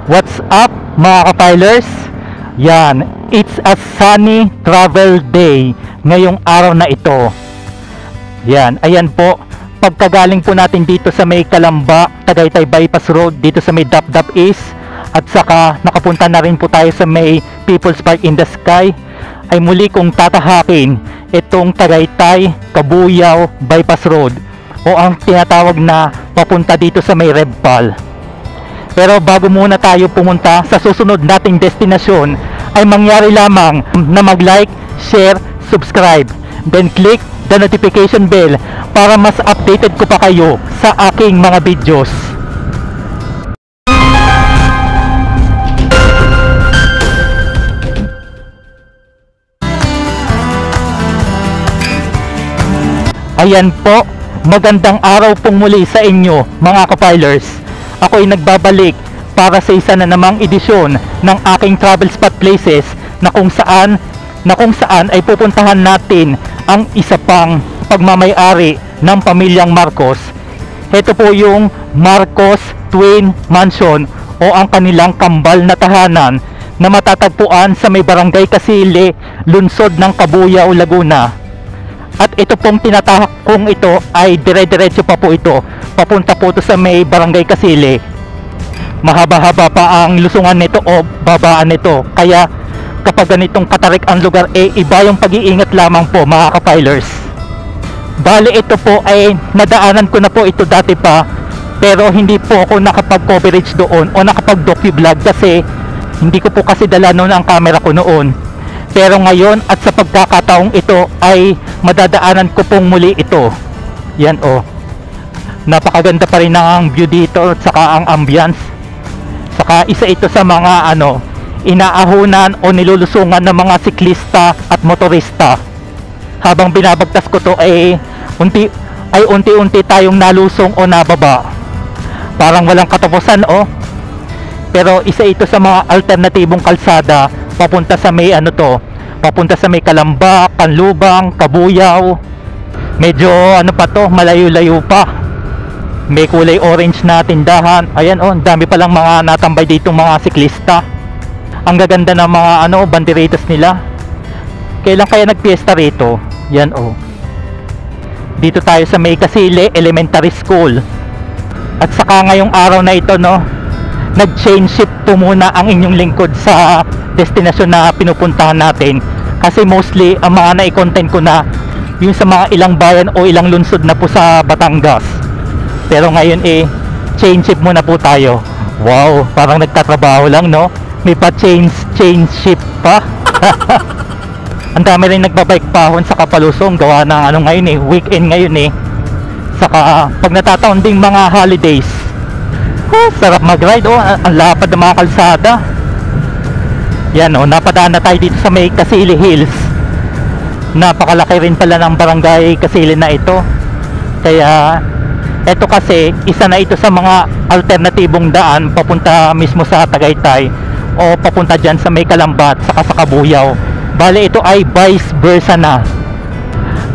What's up mga kapilers? Yan, it's a sunny travel day ngayong araw na ito. Yan, ayan po. Pagkagaling po natin dito sa may Calamba, Tagaytay Bypass Road, dito sa may Dapdap East, at saka nakapunta na rin po tayo sa may People's Park in the Sky, ay muli kong tatahakin itong Tagaytay Kabuyaw Bypass Road, o ang tinatawag na papunta dito sa may Rebpal. Pero bago muna tayo pumunta sa susunod nating destinasyon, ay mangyari lamang na mag-like, share, subscribe, then click the notification bell para mas updated ko pa kayo sa aking mga videos. Ayan po, magandang araw pong muli sa inyo mga kapilers. Ako ay nagbabalik para sa isa na namang edisyon ng aking travel spot places na kung saan ay pupuntahan natin ang isa pang pagmamay-ari ng pamilyang Marcos. Ito po yung Marcos Twin Mansion o ang kanilang kambal na tahanan na matatagpuan sa may Barangay Kasili, lungsod ng Kabuyaw, Laguna. At ito pong tinatahak kong ito ay dire-diretso pa po ito, papunta po ito sa may Barangay Kasili. Mahaba-haba pa ang lusungan nito o babaan nito, kaya kapag ganitong katarik ang lugar, iba yung pag-iingat lamang po mga kapilers. Bali ito po ay nadaanan ko na po ito dati pa, pero hindi po ako nakapag-coverage doon o nakapag-docu-vlog kasi hindi ko po kasi dala noon ang camera ko noon. Pero ngayon at sa pagkakataong ito ay madadaanan ko pong muli ito. Yan o. Napakaganda pa rin ang view dito at saka ang ambience. Saka isa ito sa mga inaahunan o nilulusungan ng mga siklista at motorista. Habang binabagtas ko to ay unti-unti tayong nalusong o nababa. Parang walang katapusan o. Pero isa ito sa mga alternatibong kalsada papunta sa may papunta sa may Calamba, Canlubang, Kabuyaw. Medyo malayo-layo pa. May kulay orange na tindahan. Ayan ang dami palang mga natambay dito mga siklista. Ang gaganda ng mga banderitas nila. Kailan kaya nagpiesta rito? Yan Dito tayo sa may Kasili Elementary School. At saka ngayong araw na ito nag-change shift po muna ang inyong lingkod sa destinasyon na pinupuntahan natin, kasi mostly ang mga nai-content ko na yung sa mga ilang bayan o ilang lungsod na po sa Batangas. Pero ngayon change shift muna po tayo. Wow, parang nagtatrabaho lang may pa change shift pa. Ang dami rin nagbabike pahon sa Kapalusong, gawa ng ngayon weekend ngayon saka pag natataon ding mga holidays. Sarap mag-ride ang lapad ng mga kalsada. Yan napadaan na tayo dito sa may Kasili Hills. Napakalaki rin pala ng barangay Kasili na ito. Kaya ito kasi isa na ito sa mga alternatibong daan papunta mismo sa Tagaytay o papunta dyan sa may Calamba at saka sa Kabuyaw. Bale ito ay vice versa na.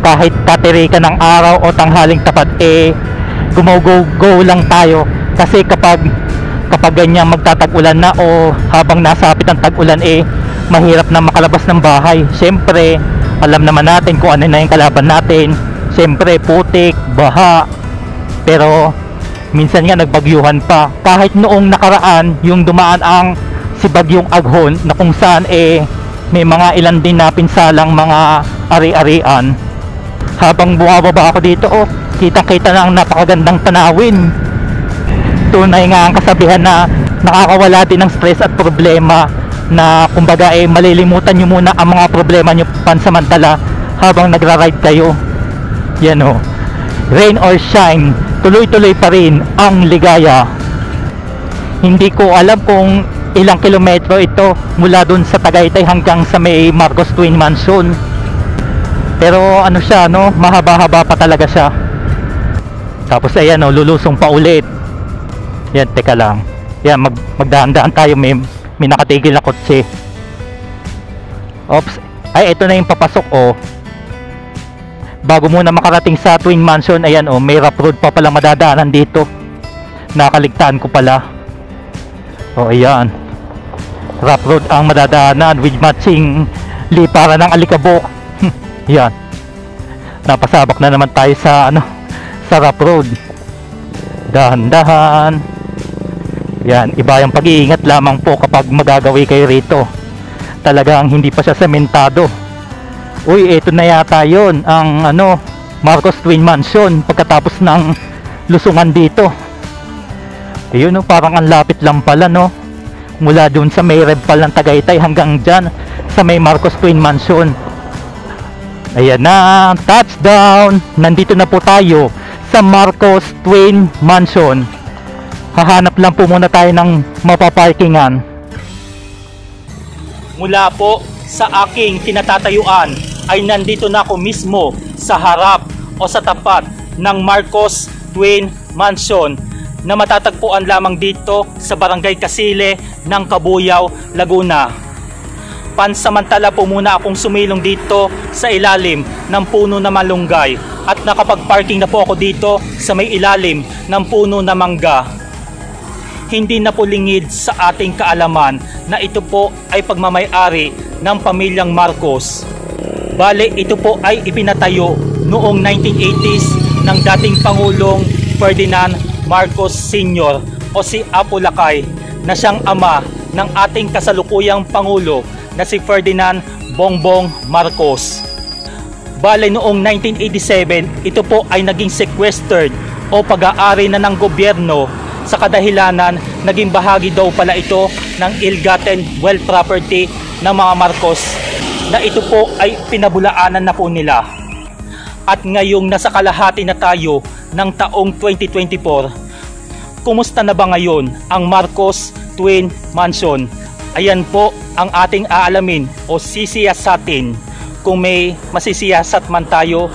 Kahit katirikan ng araw o tanghaling tapat gumaw-go lang tayo. Kasi kapag ganyan magtatag-ulan na o habang nasa hapit ang tag-ulan mahirap na makalabas ng bahay. Siyempre alam naman natin kung ano na yung kalaban natin. Siyempre putik, baha. Pero minsan nga nagbagyuhan pa. Kahit noong nakaraan yung dumaan ang si Bagyong Aghon na kung saan may mga ilan din na pinsalang mga ari-arian. Habang bumababa ako dito kitang-kita na ang napakagandang tanawin. Tunay nga ang kasabihan na nakakawala din ng stress at problema, na kumbaga malilimutan nyo muna ang mga problema nyo pansamantala habang nagra-ride kayo. Yan rain or shine, tuloy-tuloy pa rin ang ligaya. Hindi ko alam kung ilang kilometro ito mula dun sa Tagaytay hanggang sa may Marcos Twin Mansion, pero siya mahaba-haba pa talaga siya. Tapos ayan lulusong pa ulit. Yan, teka lang. Yan, magdahan-dahan tayo. May nakatigil na kotse. Oops. Ay, ito na yung papasok Bago muna makarating sa Twin Mansion, ayan may rough road pa pala madadaanan dito. Nakaligtaan ko pala. O ayan, rough road ang madadaanan with matching liparan ng alikabok. Yan, napasabak na naman tayo sa sa rough road. Dahan-dahan. Yan, iba yung pag-iingat lamang po kapag magagawi kayo rito. Talagang hindi pa siya sementado. Uy, eto na yata yun, ang Marcos Twin Mansion pagkatapos ng lusungan dito. Ayun, parang ang lapit lang pala, no? Mula dun sa may Repal ng Tagaytay hanggang dyan sa may Marcos Twin Mansion. Ayan na, touchdown! Nandito na po tayo sa Marcos Twin Mansion. Hahanap lang po muna tayo ng mapaparkingan. Mula po sa aking kinatatayuan ay nandito na ako mismo sa harap o sa tapat ng Marcos Twin Mansion na matatagpuan lamang dito sa Barangay Kasile ng Cabuyao, Laguna. Pansamantala po muna akong sumilong dito sa ilalim ng puno na malunggay at nakapag-parking na po ako dito sa may ilalim ng puno na mangga. Hindi na po lingid sa ating kaalaman na ito po ay pagmamay-ari ng pamilyang Marcos. Bale, ito po ay ipinatayo noong 1980s ng dating Pangulong Ferdinand Marcos Sr. o si Apo Lakay na siyang ama ng ating kasalukuyang Pangulo na si Ferdinand Bongbong Marcos. Bale, noong 1987, ito po ay naging sequestered o pag-aari na ng gobyerno sa kadahilanan naging bahagi daw pala ito ng ill-gotten wealth property ng mga Marcos na ito po ay pinabulaanan na po nila. At ngayong nasa kalahati na tayo ng taong 2024, kumusta na ba ngayon ang Marcos Twin Mansion? Ayan po ang ating aalamin o sisiyasatin kung may masisiyasat man tayo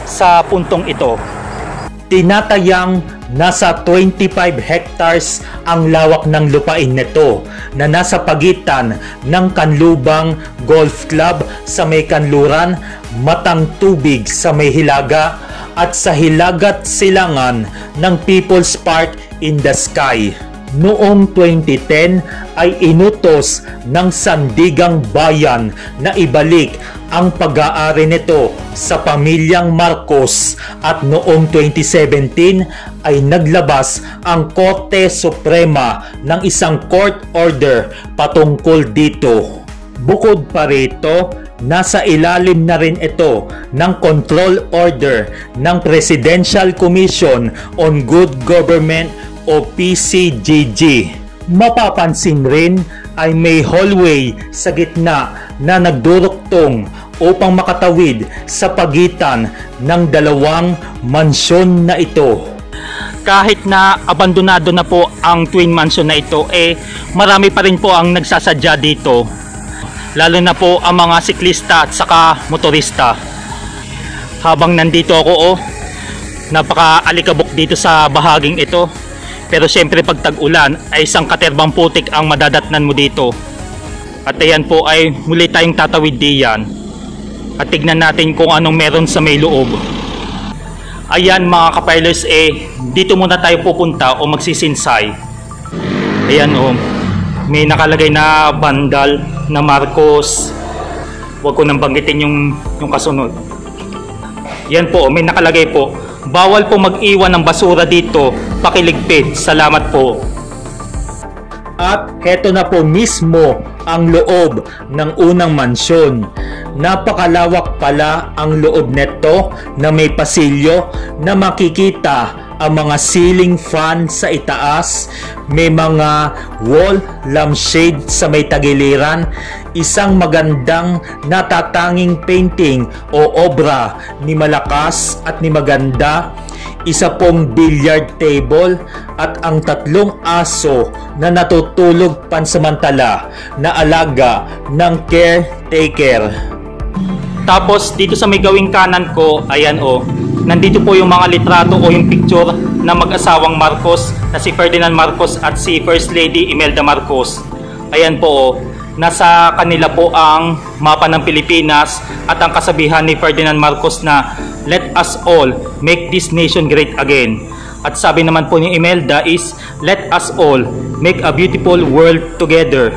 sa puntong ito. Tinatayang nasa 25 hectares ang lawak ng lupain nito na nasa pagitan ng Kanlubang Golf Club sa may Kanluran, Matang Tubig sa may Hilaga at sa Hilagat Silangan ng People's Park in the Sky. Noong 2010 ay inutos ng Sandigang Bayan na ibalik ang pag-aari nito sa pamilyang Marcos at noong 2017 ay naglabas ang Korte Suprema ng isang court order patungkol dito. Bukod pa rito, nasa ilalim na rin ito ng control order ng Presidential Commission on Good Government o PCGG. Mapapansin rin ay may hallway sa gitna na nagduruktong upang makatawid sa pagitan ng dalawang mansyon na ito. Kahit na abandonado na po ang Twin Mansion na ito, marami pa rin po ang nagsasadya dito. Lalo na po ang mga siklista at saka motorista. Habang nandito ako, napaka-alikabok dito sa bahaging ito. Pero syempre pag tag-ulan ay isang katerbang putik ang madadatnan mo dito. At ayan po ay muli tayong tatawid diyan. At tignan natin kung anong meron sa may loob. Ayan mga kapilers, dito muna tayo pupunta o magsisinsay. Ayan may nakalagay na bandal na Marcos. Huwag ko nang banggitin yung kasunod. Yan po, may nakalagay po, bawal po mag-iwan ng basura dito, pakiligpit, salamat po. At heto na po mismo ang loob ng unang mansyon. Napakalawak pala ang loob neto na may pasilyo na makikita ang mga ceiling fan sa itaas, may mga wall lampshade sa may tagiliran, isang magandang natatanging painting o obra ni Malakas at ni Maganda, isa pong billiard table at ang tatlong aso na natutulog pansamantala na alaga ng caretaker. Tapos dito sa may gawing kanan ko, ayan nandito po yung mga litrato o yung picture ng mag-asawang Marcos na si Ferdinand Marcos at si First Lady Imelda Marcos. Ayan po nasa kanila po ang mapa ng Pilipinas at ang kasabihan ni Ferdinand Marcos na let us all make this nation great again. At sabi naman po ni Imelda is, let us all make a beautiful world together.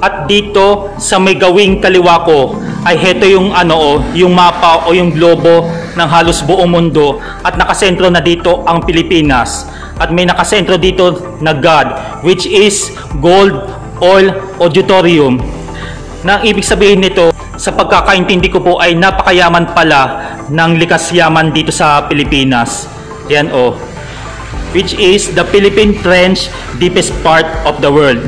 At dito sa may gawing kaliwa ko ay heto yung yung mapa o yung globo ng halos buong mundo, at nakasentro na dito ang Pilipinas. At may nakasentro dito na God, which is Gold Oil Auditorium. Na ang ibig sabihin nito, sa pagkakaintindi ko po, ay napakayaman pala ng likas yaman dito sa Pilipinas. Yan which is the Philippine Trench, deepest part of the world.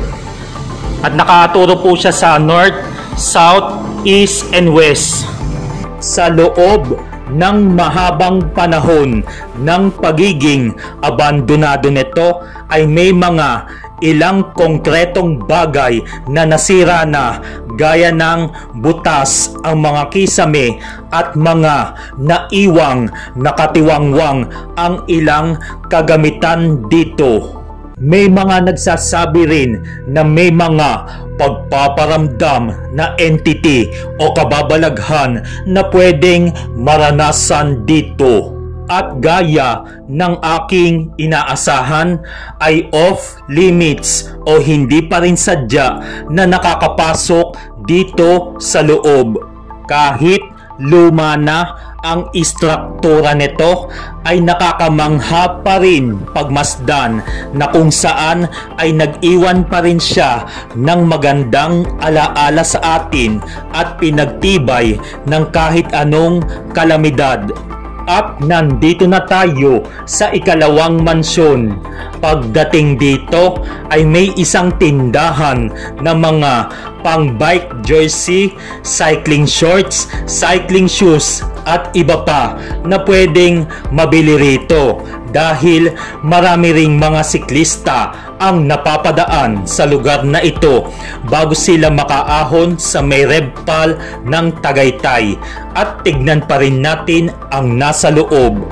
At nakaturo po siya sa north, south, east, and west. Sa loob ng mahabang panahon ng pagiging abandonado nito ay may mga ilang konkretong bagay na nasira na, gaya ng butas ang mga kisame at mga naiwang nakatiwangwang ang ilang kagamitan dito. May mga nagsasabi rin na may mga pagpaparamdam na entity o kababalaghan na pwedeng maranasan dito. At gaya ng aking inaasahan ay off limits o hindi pa rin sadya na nakakapasok dito sa loob. Kahit luma na ang istruktura nito, ay nakakamangha pa rin pagmasdan na kung saan ay nag-iwan pa rin siya ng magandang alaala sa atin at pinagtibay ng kahit anong kalamidad. At nandito na tayo sa ikalawang mansyon. Pagdating dito ay may isang tindahan na mga pang bike jersey, cycling shorts, cycling shoes at iba pa na pwedeng mabili rito, dahil marami ring mga siklista ang napapadaan sa lugar na ito bago sila makaahon sa may Rebpal ng Tagaytay. At tignan pa rin natin ang nasa loob.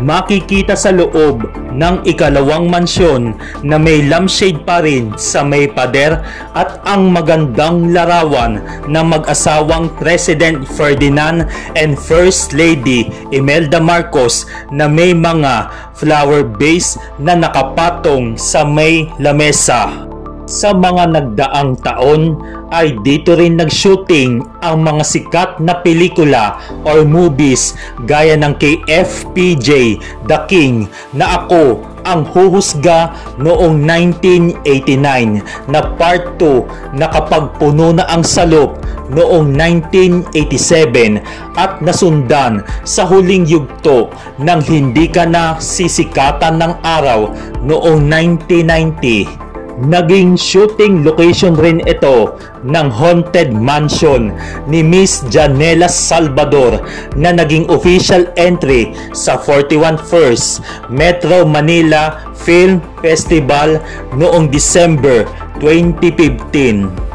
Makikita sa loob ng ikalawang mansyon na may lampshade pa rin sa may pader at ang magandang larawan ng mag-asawang President Ferdinand and First Lady Imelda Marcos na may mga flower vase na nakapatong sa may lamesa. Sa mga nagdaang taon ay dito rin nag-shooting ang mga sikat na pelikula or movies gaya ng kay FPJ The King na ako ang huhusga noong 1989, na part 2 na kapag puno na ang salop noong 1987 at nasundan sa huling yugto ng Hindi Ka Na Sisikatan ng Araw noong 1990. Naging shooting location rin ito ng Haunted Mansion ni Miss Janela Salvador na naging official entry sa 41st Metro Manila Film Festival noong December 2015.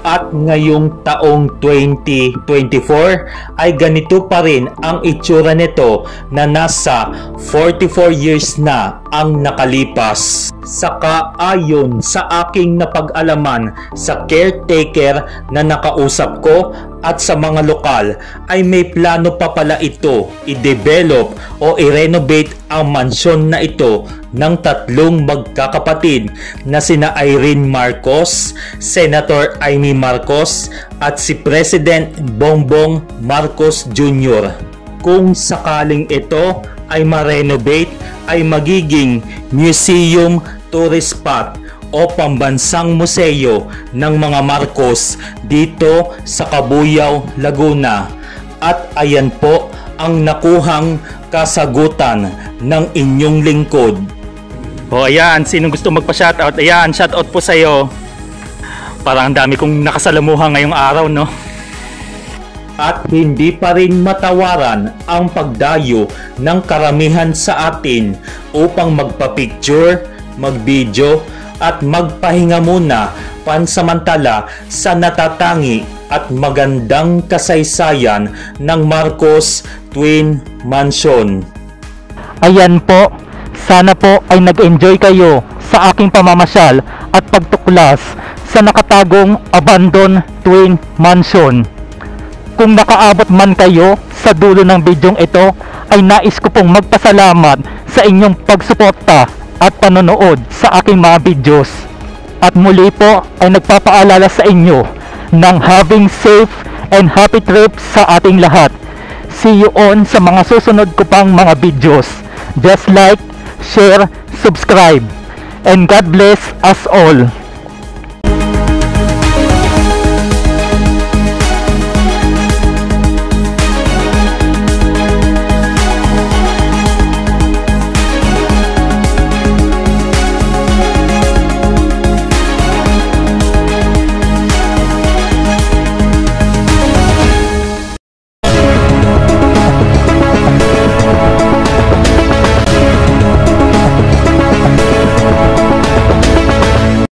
At ngayong taong 2024 ay ganito pa rin ang itsura nito na nasa 44 years na ang nakalipas. Saka ayon sa aking napag-alaman sa caretaker na nakausap ko at sa mga lokal, ay may plano pa pala ito i-develop o i-renovate ang mansyon na ito ng tatlong magkakapatid na sina Irene Marcos, Senator Amy Marcos at si President Bongbong Marcos Jr. Kung sakaling ito ay ma-renovate, ay magiging museum tourist spot o pambansang museo ng mga Marcos dito sa Cabuyao, Laguna. At ayan po ang nakuhang kasagutan ng inyong lingkod. O ayan, sinong gusto magpa-shoutout? Ayan, shoutout po sa'yo. Parang dami kong nakasalamuha ngayong araw, no? At hindi pa rin matawaran ang pagdayo ng karamihan sa atin upang magpa-picture, mag-video at magpahinga muna pansamantala sa natatangi at magandang kasaysayan ng Marcos Twin Mansion. Ayan po, sana po ay nag-enjoy kayo sa aking pamamasyal at pagtuklas sa nakatagong abandoned Twin Mansion. Kung nakaabot man kayo sa dulo ng bidyong ito, ay nais ko pong magpasalamat sa inyong pagsuporta at panonood sa aking mga videos. At muli po ay nagpapaalala sa inyo ng having safe and happy trips sa ating lahat. See you on sa mga susunod ko pang mga videos. Just like, share, subscribe, and God bless us all.